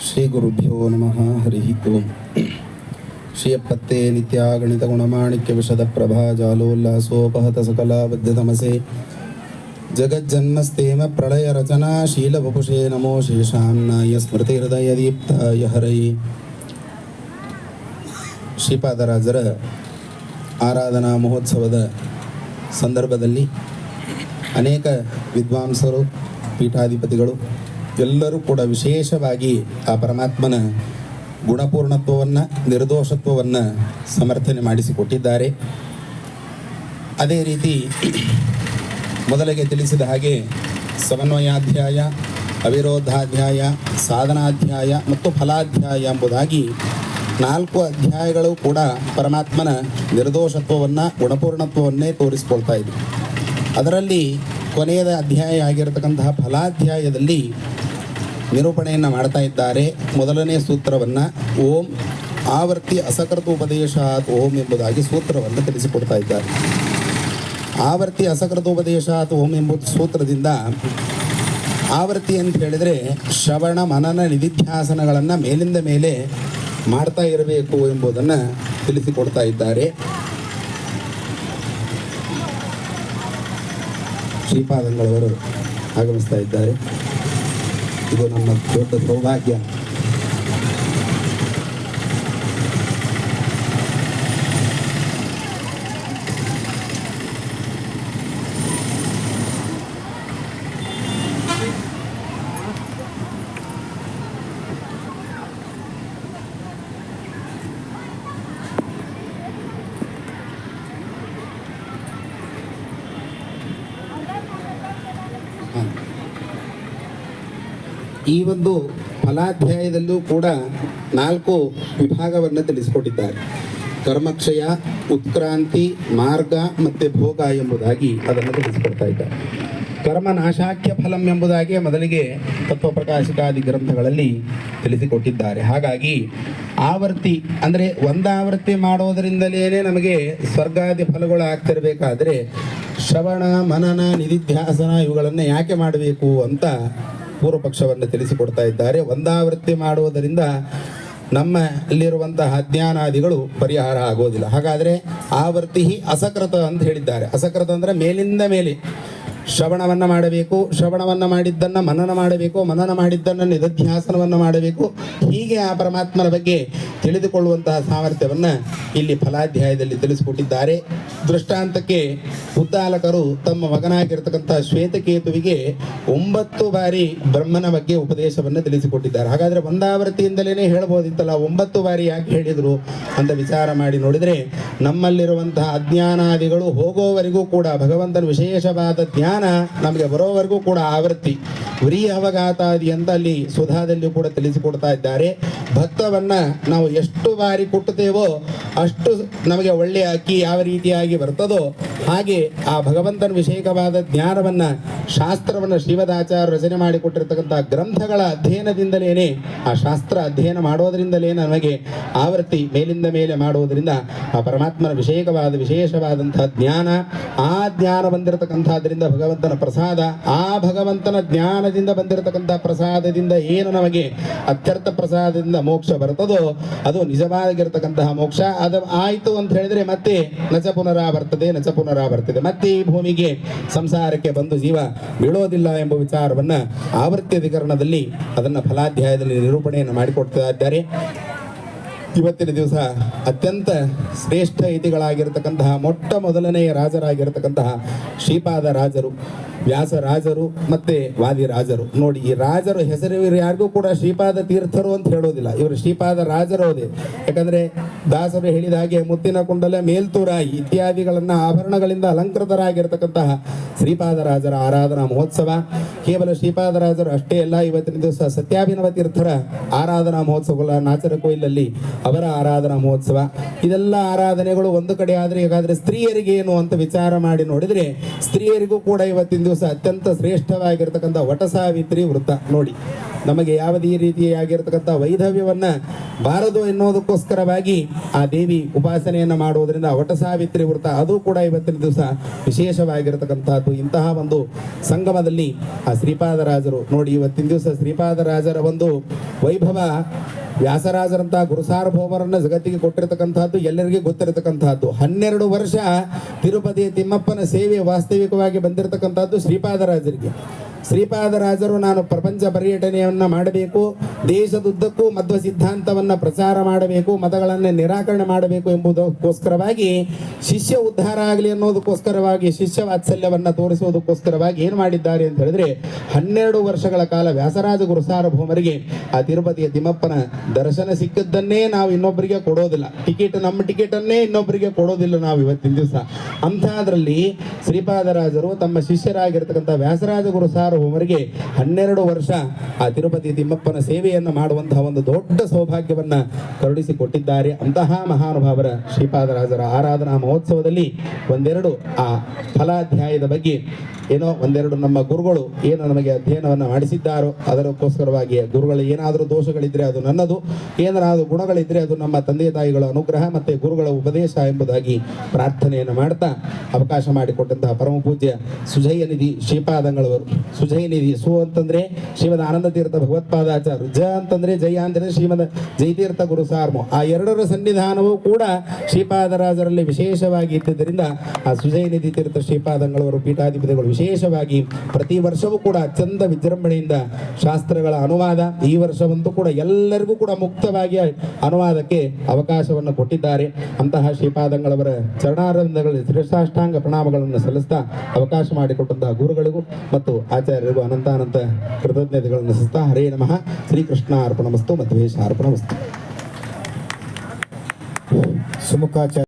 ಶ್ರೀ ಗುರುಭ್ಯೋ ನಮಃ ಹರಿ ಓಂ. ಶ್ರೀಯಪ್ಪತ್ತೇ ನಿತ್ಯಾಗಣಿತ ಗುಣಮಾಣಿಕ್ಯ ವಿಶದ ಪ್ರಭಾ ಜಾಲೋಲ್ಲಾಸೋಪಹತ ಸಕಲಾಬದ್ಧತಮಸೆ ಜಗಜ್ಜನ್ಮಸ್ತೇಮ ಪ್ರಳಯ ರಚನಾ ಶೀಲ ವಪುಷೇ ನಮೋ ಶೇಷಾನ್ನಾಯ ಸ್ಮೃತಿ ಹೃದಯ ದೀಪ್ತಾಯ ಹರೈ. ಶ್ರೀಪಾದರಾಜರ ಆರಾಧನಾ ಮಹೋತ್ಸವದ ಸಂದರ್ಭದಲ್ಲಿ ಅನೇಕ ವಿದ್ವಾಂಸರು, ಪೀಠಾಧಿಪತಿಗಳು ಎಲ್ಲರೂ ಕೂಡ ವಿಶೇಷವಾಗಿ ಆ ಪರಮಾತ್ಮನ ಗುಣಪೂರ್ಣತ್ವವನ್ನು, ನಿರ್ದೋಷತ್ವವನ್ನು ಸಮರ್ಥನೆ ಮಾಡಿಸಿಕೊಟ್ಟಿದ್ದಾರೆ. ಅದೇ ರೀತಿ ಮೊದಲಿಗೆ ತಿಳಿಸಿದ ಹಾಗೆ ಸಮನ್ವಯಾಧ್ಯಾಯ, ಅವಿರೋಧಾಧ್ಯಾಯ, ಸಾಧನಾಧ್ಯಾಯ ಮತ್ತು ಫಲಾಧ್ಯಾಯ ಎಂಬುದಾಗಿ 4 ಅಧ್ಯಾಯಗಳು ಕೂಡ ಪರಮಾತ್ಮನ ನಿರ್ದೋಷತ್ವವನ್ನು, ಗುಣಪೂರ್ಣತ್ವವನ್ನೇ ತೋರಿಸ್ಕೊಳ್ತಾ ಇದೆ. ಅದರಲ್ಲಿ ಕೊನೆಯದ ಅಧ್ಯಾಯ ಆಗಿರತಕ್ಕಂತಹ ಫಲಾಧ್ಯಾಯದಲ್ಲಿ ನಿರೂಪಣೆಯನ್ನು ಮಾಡ್ತಾ ಇದ್ದಾರೆ. ಮೊದಲನೇ ಸೂತ್ರವನ್ನು ಓಂ ಆವರ್ತಿ ಅಸಕೃತ ಉಪದೇಶಾತ್ ಓಂ ಎಂಬುದಾಗಿ ಸೂತ್ರವನ್ನು ತಿಳಿಸಿಕೊಡ್ತಾ ಇದ್ದಾರೆ. ಆವರ್ತಿ ಅಸಕೃತ ಉಪದೇಶಾತ್ ಓಂ ಎಂಬ ಸೂತ್ರದಿಂದ ಆವರ್ತಿ ಅಂತ ಹೇಳಿದರೆ ಶ್ರವಣ ಮನನ ನಿಧಿಧ್ಯಾಸನಗಳನ್ನು ಮೇಲಿಂದ ಮೇಲೆ ಮಾಡ್ತಾ ಇರಬೇಕು ಎಂಬುದನ್ನು ತಿಳಿಸಿಕೊಡ್ತಾ ಇದ್ದಾರೆ. ಶ್ರೀಪಾದಂಗಳವರು ಆಗಮಿಸ್ತಾ ಇದ್ದಾರೆ. ಇದು ನಮ್ಮ ದೊಡ್ಡ ಸೌಭಾಗ್ಯ. ಈ ಒಂದು ಫಲಾಧ್ಯಾಯದಲ್ಲೂ ಕೂಡ 4 ವಿಭಾಗವನ್ನು ತಿಳಿಸಿಕೊಟ್ಟಿದ್ದಾರೆ. ಕರ್ಮಕ್ಷಯ, ಉತ್ಕ್ರಾಂತಿ, ಮಾರ್ಗ ಮತ್ತು ಭೋಗ ಎಂಬುದಾಗಿ ಅದನ್ನು ತಿಳಿಸಿಕೊಡ್ತಾ ಇದ್ದಾರೆ. ಕರ್ಮನಾಶಾಖ್ಯ ಫಲಂ ಎಂಬುದಾಗಿ ಮೊದಲಿಗೆ ತತ್ವಪ್ರಕಾಶಿಕಾದಿ ಗ್ರಂಥಗಳಲ್ಲಿ ತಿಳಿಸಿಕೊಟ್ಟಿದ್ದಾರೆ. ಹಾಗಾಗಿ ಆವರ್ತಿ ಅಂದರೆ ಒಂದಾವರ್ತಿ ಮಾಡೋದರಿಂದಲೇ ನಮಗೆ ಸ್ವರ್ಗಾದಿ ಫಲಗಳು ಆಗ್ತಿರಬೇಕಾದ್ರೆ ಶ್ರವಣ ಮನನ ನಿಧಿಧ್ಯಾಸನ ಇವುಗಳನ್ನು ಯಾಕೆ ಮಾಡಬೇಕು ಅಂತ ಪೂರ್ವ ಪಕ್ಷವನ್ನು ತಿಳಿಸಿಕೊಡ್ತಾ ಇದ್ದಾರೆ. ಒಂದಾವೃತ್ತಿ ಮಾಡುವುದರಿಂದ ನಮ್ಮಲ್ಲಿರುವಂತಹ ಅಜ್ಞಾನಾದಿಗಳು ಪರಿಹಾರ ಆಗೋದಿಲ್ಲ. ಹಾಗಾದರೆ ಆವರ್ತಿ ಅಸಕೃತ ಅಂತ ಹೇಳಿದ್ದಾರೆ. ಅಸಕೃತ ಅಂದರೆ ಮೇಲಿಂದ ಮೇಲೆ ಶ್ರವಣವನ್ನು ಮಾಡಬೇಕು, ಶ್ರವಣವನ್ನು ಮಾಡಿದ್ದನ್ನು ಮನನ ಮಾಡಬೇಕು, ಮನನ ಮಾಡಿದ್ದನ್ನು ನಿಧಿಧ್ಯಾಸನವನ್ನು ಮಾಡಬೇಕು. ಹೀಗೆ ಆ ಪರಮಾತ್ಮನ ಬಗ್ಗೆ ತಿಳಿದುಕೊಳ್ಳುವಂತಹ ಸಾಮರ್ಥ್ಯವನ್ನು ಇಲ್ಲಿ ಫಲಾಧ್ಯಾಯದಲ್ಲಿ ತಿಳಿಸಿಕೊಟ್ಟಿದ್ದಾರೆ. ದೃಷ್ಟಾಂತಕ್ಕೆ ಉದ್ದಾಲಕರು ತಮ್ಮ ಮಗನಾಗಿರ್ತಕ್ಕಂಥ ಶ್ವೇತಕೇತುವಿಗೆ 9 ಬಾರಿ ಬ್ರಹ್ಮನ ಬಗ್ಗೆ ಉಪದೇಶವನ್ನು ತಿಳಿಸಿಕೊಟ್ಟಿದ್ದಾರೆ. ಹಾಗಾದರೆ ಒಂದಾವೃತ್ತಿಯಿಂದಲೇ ಹೇಳ್ಬೋದಿತ್ತಲ್ಲ, 9 ಬಾರಿ ಯಾಕೆ ಹೇಳಿದರು ಅಂತ ವಿಚಾರ ಮಾಡಿ ನೋಡಿದರೆ ನಮ್ಮಲ್ಲಿರುವಂತಹ ಅಜ್ಞಾನಾದಿಗಳು ಹೋಗೋವರೆಗೂ ಕೂಡ ಭಗವಂತನ ವಿಶೇಷವಾದ ಜ್ಞಾನ ನಮಗೆ ಬರೋವರೆಗೂ ಕೂಡ ಆವೃತ್ತಿ ವ್ರೀಹವಘಾತಾದಿ ಅಂತ ಅಲ್ಲಿ ಸುಧಾದಲ್ಲಿ ಕೂಡ ತಿಳಿಸಿಕೊಡ್ತಾ ಇದ್ದಾರೆ. ಭಕ್ತವನ್ನ ನಾವು ಎಷ್ಟು ಬಾರಿ ಕೊಟ್ಟುತ್ತೇವೋ ಅಷ್ಟು ನಮಗೆ ಒಳ್ಳೆಯ ಅಕ್ಕಿ ಯಾವ ರೀತಿಯಾಗಿ ಬರ್ತದೋ ಹಾಗೆ ಆ ಭಗವಂತನ ವಿಷಯಕವಾದ ಜ್ಞಾನವನ್ನು, ಶಾಸ್ತ್ರವನ್ನು ಶ್ರೀಮದಾಚಾರ್ಯ ರಚನೆ ಮಾಡಿಕೊಟ್ಟಿರ್ತಕ್ಕಂಥ ಗ್ರಂಥಗಳ ಅಧ್ಯಯನದಿಂದಲೇ, ಆ ಶಾಸ್ತ್ರ ಅಧ್ಯಯನ ಮಾಡೋದರಿಂದಲೇ ನಮಗೆ ಆವೃತ್ತಿ ಮೇಲಿಂದ ಮೇಲೆ ಮಾಡುವುದರಿಂದ ಆ ಪರಮಾತ್ಮನ ವಿಶೇಷವಾದಂತಹ ಜ್ಞಾನ, ಆ ಜ್ಞಾನ ಬಂದಿರತಕ್ಕಂಥದ್ರಿಂದ ಭಗವಂತನ ಪ್ರಸಾದ, ಆ ಭಗವಂತನ ಜ್ಞಾನದಿಂದ ಬಂದಿರತಕ್ಕಂಥ ಪ್ರಸಾದದಿಂದ ಏನು ನಮಗೆ ಅತ್ಯರ್ಥ ಪ್ರಸಾದದಿಂದ ಮೋಕ್ಷ ಬರ್ತದೋ ಅದು ನಿಜವಾಗಿರತಕ್ಕಂತಹ ಮೋಕ್ಷ. ಅದು ಆಯಿತು ಅಂತ ಹೇಳಿದ್ರೆ ಮತ್ತೆ ನಚ ಪುನರಾವರ್ತದೆ, ಮತ್ತೆ ಈ ಭೂಮಿಗೆ ಸಂಸಾರಕ್ಕೆ ಬಂದು ಜೀವ ಬೀಳೋದಿಲ್ಲ ಎಂಬ ವಿಚಾರವನ್ನು ಆವೃತ್ತಿ ಅಧಿಕರಣದಲ್ಲಿ ಅದನ್ನು ಫಲಾಧ್ಯಾಯದಲ್ಲಿ ನಿರೂಪಣೆಯನ್ನು ಮಾಡಿಕೊಡ್ತಾ ಇದ್ದಾರೆ. ಇವತ್ತಿನ ದಿವಸ ಅತ್ಯಂತ ಶ್ರೇಷ್ಠ ಇತಿಗಳಾಗಿರ್ತಕ್ಕಂತಹ ಮೊಟ್ಟ ಮೊದಲನೆಯ ರಾಜರಾಗಿರ್ತಕ್ಕಂತಹ ಶ್ರೀಪಾದರಾಜರು, ವ್ಯಾಸರಾಜರು ಮತ್ತು ವಾದಿರಾಜರು. ನೋಡಿ, ಈ ರಾಜರು ಹೆಸರು ಇವರು ಯಾರಿಗೂ ಕೂಡ ಶ್ರೀಪಾದ ತೀರ್ಥರು ಅಂತ ಹೇಳೋದಿಲ್ಲ, ಇವರು ಶ್ರೀಪಾದ ರಾಜರೋದೇ. ಯಾಕಂದರೆ ದಾಸರು ಹೇಳಿದ ಹಾಗೆ ಮುತ್ತಿನ ಕುಂಡಲ, ಮೇಲ್ತೂರಾಯಿ ಇತ್ಯಾದಿಗಳನ್ನು ಆಭರಣಗಳಿಂದ ಅಲಂಕೃತರಾಗಿರ್ತಕ್ಕಂತಹ ಶ್ರೀಪಾದರಾಜರ ಆರಾಧನಾ ಮಹೋತ್ಸವ. ಕೇವಲ ಶ್ರೀಪಾದರಾಜರು ಅಷ್ಟೇ ಅಲ್ಲ, ಇವತ್ತಿನ ದಿವಸ ಸತ್ಯಾಭಿನವ ತೀರ್ಥರ ಆರಾಧನಾ ಮಹೋತ್ಸವಗಳ ನಾಚರ ಕೊಯ್ಲಲ್ಲಿ ಅವರ ಆರಾಧನಾ ಮಹೋತ್ಸವ. ಇದೆಲ್ಲ ಆರಾಧನೆಗಳು ಒಂದು ಕಡೆ ಆದರೆ, ಹಾಗಾದರೆ ಸ್ತ್ರೀಯರಿಗೆ ಏನು ಅಂತ ವಿಚಾರ ಮಾಡಿ ನೋಡಿದರೆ ಸ್ತ್ರೀಯರಿಗೂ ಕೂಡ ಇವತ್ತಿನ ದಿವಸ ಅತ್ಯಂತ ಶ್ರೇಷ್ಠವಾಗಿರ್ತಕ್ಕಂಥ ವಟ ಸಾವಿತ್ರಿ ವೃತ್ತ. ನೋಡಿ, ನಮಗೆ ಯಾವುದೇ ರೀತಿಯಾಗಿರ್ತಕ್ಕಂಥ ವೈಧವ್ಯವನ್ನು ಬಾರದು ಎನ್ನುವುದಕ್ಕೋಸ್ಕರವಾಗಿ ಆ ದೇವಿ ಉಪಾಸನೆಯನ್ನು ಮಾಡುವುದರಿಂದ ವಟ ಸಾವಿತ್ರಿ ವ್ರತ ಅದು ಕೂಡ ಇವತ್ತಿನ ದಿವಸ ವಿಶೇಷವಾಗಿರತಕ್ಕಂಥದ್ದು. ಇಂತಹ ಒಂದು ಸಂಗಮದಲ್ಲಿ ಆ ಶ್ರೀಪಾದರಾಜರು ನೋಡಿ, ಇವತ್ತಿನ ದಿವಸ ಶ್ರೀಪಾದರಾಜರ ಒಂದು ವೈಭವ ವ್ಯಾಸರಾಜರಂತಹ ಗುರುಸಾರ್ವಭೌಮರನ್ನ ಜಗತ್ತಿಗೆ ಕೊಟ್ಟಿರತಕ್ಕಂತಹದ್ದು ಎಲ್ಲರಿಗೂ ಗೊತ್ತಿರತಕ್ಕಂತಹದ್ದು. 12 ವರ್ಷ ತಿರುಪತಿ ತಿಮ್ಮಪ್ಪನ ಸೇವೆ ವಾಸ್ತವಿಕವಾಗಿ ಬಂದಿರತಕ್ಕಂಥದ್ದು ಶ್ರೀಪಾದರಾಜರಿಗೆ. ಶ್ರೀಪಾದರಾಜರು ನಾನು ಪ್ರಪಂಚ ಪರ್ಯಟನೆಯನ್ನ ಮಾಡಬೇಕು, ದೇಶದುದ್ದಕ್ಕೂ ಮಧ್ವ ಸಿದ್ಧಾಂತವನ್ನ ಪ್ರಚಾರ ಮಾಡಬೇಕು, ಮತಗಳನ್ನು ನಿರಾಕರಣೆ ಮಾಡಬೇಕು ಎಂಬುದಕ್ಕೋಸ್ಕರವಾಗಿ ಶಿಷ್ಯ ಉದ್ಧಾರ ಆಗಲಿ ಅನ್ನೋದಕ್ಕೋಸ್ಕರವಾಗಿ ಶಿಷ್ಯ ವಾತ್ಸಲ್ಯವನ್ನ ತೋರಿಸುವುದಕ್ಕೋಸ್ಕರವಾಗಿ ಏನು ಮಾಡಿದ್ದಾರೆ ಅಂತ ಹೇಳಿದ್ರೆ 12 ವರ್ಷಗಳ ಕಾಲ ವ್ಯಾಸರಾಜ ಗುರುಸಾರ್ವಭೌಮರಿಗೆ ಆ ತಿರುಪತಿಯ ತಿಮ್ಮಪ್ಪನ ದರ್ಶನ ಸಿಕ್ಕದ್ದನ್ನೇ ನಾವು ಇನ್ನೊಬ್ಬರಿಗೆ ಕೊಡೋದಿಲ್ಲ. ನಮ್ಮ ಟಿಕೆಟ್ ಅನ್ನೇ ಇನ್ನೊಬ್ಬರಿಗೆ ಕೊಡೋದಿಲ್ಲ ನಾವು ಇವತ್ತಿನ ದಿವಸ. ಅಂಥದ್ರಲ್ಲಿ ಶ್ರೀಪಾದರಾಜರು ತಮ್ಮ ಶಿಷ್ಯರಾಗಿರ್ತಕ್ಕಂಥ ವ್ಯಾಸರಾಜ ಗುರುಸಾರ್ವಭೌಮರಿಗೆ 12 ವರ್ಷ ಆ ತಿರುಪತಿ ತಿಮ್ಮಪ್ಪನ ಸೇವೆಯನ್ನು ಮಾಡುವಂತಹ ಒಂದು ದೊಡ್ಡ ಸೌಭಾಗ್ಯವನ್ನ ಕರುಣಿಸಿಕೊಟ್ಟಿದ್ದಾರೆ. ಅಂತಹ ಮಹಾನುಭಾವರ ಶ್ರೀಪಾದರಾಜರ ಆರಾಧನಾ ಮಹೋತ್ಸವದಲ್ಲಿ ಒಂದೆರಡು ಆ ಫಲಾಧ್ಯಾಯದ ಬಗ್ಗೆ ಏನೋ ಒಂದೆರಡು ನಮ್ಮ ಗುರುಗಳು ಏನು ನಮಗೆ ಅಧ್ಯಯನವನ್ನು ಮಾಡಿಸಿದ್ದಾರೋ ಅದಕ್ಕೋಸ್ಕರವಾಗಿ ಗುರುಗಳು ಏನಾದರೂ ದೋಷಗಳಿದ್ರೆ ಅದು ನನ್ನದು, ಏನಾದರೂ ಗುಣಗಳಿದ್ರೆ ಅದು ನಮ್ಮ ತಂದೆ ತಾಯಿಗಳ ಅನುಗ್ರಹ ಮತ್ತು ಗುರುಗಳ ಉಪದೇಶ ಎಂಬುದಾಗಿ ಪ್ರಾರ್ಥನೆಯನ್ನು ಮಾಡ್ತಾ ಅವಕಾಶ ಮಾಡಿಕೊಟ್ಟಂತಹ ಪರಮ ಪೂಜ್ಯ ಸುಜಯ ನಿಧಿ ಶ್ರೀಪಾದಂಗಳವರು. ಸುಜಯ ನಿಧಿ ಸು ಅಂತಂದ್ರೆ ಶ್ರೀಮದ್ ಆನಂದ ತೀರ್ಥ ಭಗವತ್ಪಾದಾಚಾರ್ಯ, ಜ ಅಂತಂದ್ರೆ ಜಯ ಅಂತಂದ್ರೆ ಶ್ರೀಮದ್ ಜಯತೀರ್ಥ ಗುರು ಸಾರ್ಮ. ಆ ಎರಡರ ಸನ್ನಿಧಾನವೂ ಕೂಡ ಶ್ರೀಪಾದರಾಜರಲ್ಲಿ ವಿಶೇಷವಾಗಿ ಇದ್ದುದರಿಂದ ಆ ಸುಜಯ ನಿಧಿ ತೀರ್ಥ ಶ್ರೀಪಾದಂಗಳವರು ಪೀಠಾಧಿಪತಿಗಳು ವಿಶೇಷವಾಗಿ ಪ್ರತಿ ವರ್ಷವೂ ಕೂಡ ಚಂದ ವಿಜೃಂಭಣೆಯಿಂದ ಶಾಸ್ತ್ರಗಳ ಅನುವಾದ, ಈ ವರ್ಷವಂತೂ ಕೂಡ ಎಲ್ಲರಿಗೂ ಕೂಡ ಮುಕ್ತವಾಗಿ ಅನುವಾದಕ್ಕೆ ಅವಕಾಶವನ್ನು ಕೊಟ್ಟಿದ್ದಾರೆ. ಅಂತಹ ಶ್ರೀಪಾದಂಗಳವರ ಚರಣಾರವಿಂದಗಳಲ್ಲಿ ಶ್ರೇಷ್ಠಾಷ್ಟಾಂಗ ಪ್ರಣಾಮಗಳನ್ನು ಸಲ್ಲಿಸ್ತಾ ಅವಕಾಶ ಮಾಡಿಕೊಟ್ಟಂತಹ ಗುರುಗಳಿಗೂ ಮತ್ತು ಆಚಾರ್ಯರಿಗೂ ಅನಂತಾನಂತ ಕೃತಜ್ಞತೆಗಳನ್ನು ಸಲ್ಲಿಸ್ತಾ ಹರೇ ನಮಃ. ಶ್ರೀಕೃಷ್ಣ ಅರ್ಪಣಮಸ್ತು, ಮಧ್ವೇಶ ಅರ್ಪಣಮಸ್ತು. ಸುಮುಖಾಚಾರ್ಯ